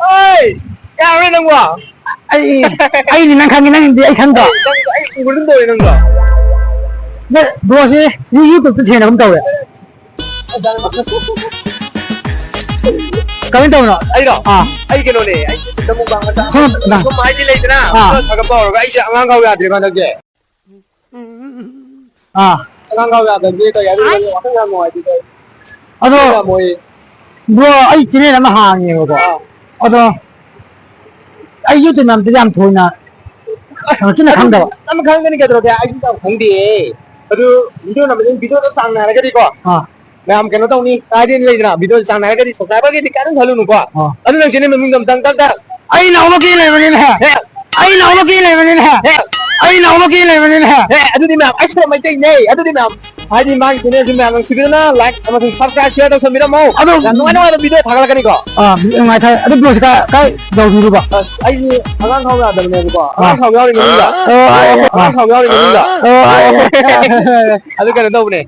เฮ้ยยาวเลยนังวะไอ้นี่นั่งข้างนี่นั่งไอ้ข้างต่อไอ้กูเล่นตัวนังวะเนี่ยดูสิยูทูบเป็นเชียร์นะผมเต่าเลยก็ไม่เต่าเนาะไอ้ดอกไอ้กันโน่เนี่ยไอ้ตะมุบังกันจ้าก็ไม้ที่เลยนะถ้ากระเป๋าเราไอ้จะงานเขาอยากเดี๋ยวมันจะเจ๊งานเขาอยากเดี๋ยวก็อยากเดี๋ยวว่าทั้งงานมวยที่เอาตัวมวยบัวไอ้จีนี่เรามาหาเงี้ยก็เอาตัวไอ้ยูทูบมันจะยังพูดนะจีน่าขังเดียวนั่นมันขังกันนี่ก็ตัวเดียวไอ้ที่ต้องขังดีಅದು ವಿಡಿಯೋ ನಮ್ಮ video song ನಾಗರಿ ಕೋ ನಾನು ಕೆನ ತೌ ನೀ ಆದಿ ಇಲ್ಲ ಇದ್ರಾ ವಿಡಿಯೋ ಸಾಂಗ್ ನಾಗರಿ ಸಬ್ಸ್ಕ್ರೈಬರ್ ಗೆ ದಿಕ್ಕಾನ ಹಲು ನು ಕೋ ಅದು ನಂಗೆ ಚೆನೆ ಮೆಮಿಂಗ್ ತಂ ತಂ ತಂ ಐ ನಾವು ಕೀಲೆ ಮನೆನ ಐ ನಾವು ಕೀಲೆ ಮನೆನ ಐ ನಾವು ಕೀಲೆ ಮನೆನ ಅದು ದಿನ ಅಕ್ಷರ ಮೈ ತೈ ನೇ ಅದು ದಿನ ಆದಿ ಮಾಗ್ ದಿನ ದಿನ ನಾನು ಸಿಬಿನ ಲೈಕ್ ಮತ್ತು ಸಬ್ಸ್ಕ್ರೈಬ್ ಶೇರ್ ತೌ ಮಿರ ಮೌ ಅದು ನಾನು ವಿಡಿಯೋ ಥಾಗಲ ಕನಿ ಕೋ ಮೈ ಥಾ ಅದು ಬ್ಲೋಸ್ ಕೈ ಜೌ ಬಿರು ಬಾ ಐ ಅಗಾನ್ ಥಾಗ ಅದ ಮನೆ ಕೋ ಅಗಾನ್ ಥಾಗ ಯಾವ್ ನಿ ಮನಿಲ್ಲ ಅಗಾನ್ ಥಾಗ ಯಾವ್ ನಿ ಮನಿಲ್ಲ ಅದು ಕನೆ ತೌ ನೆ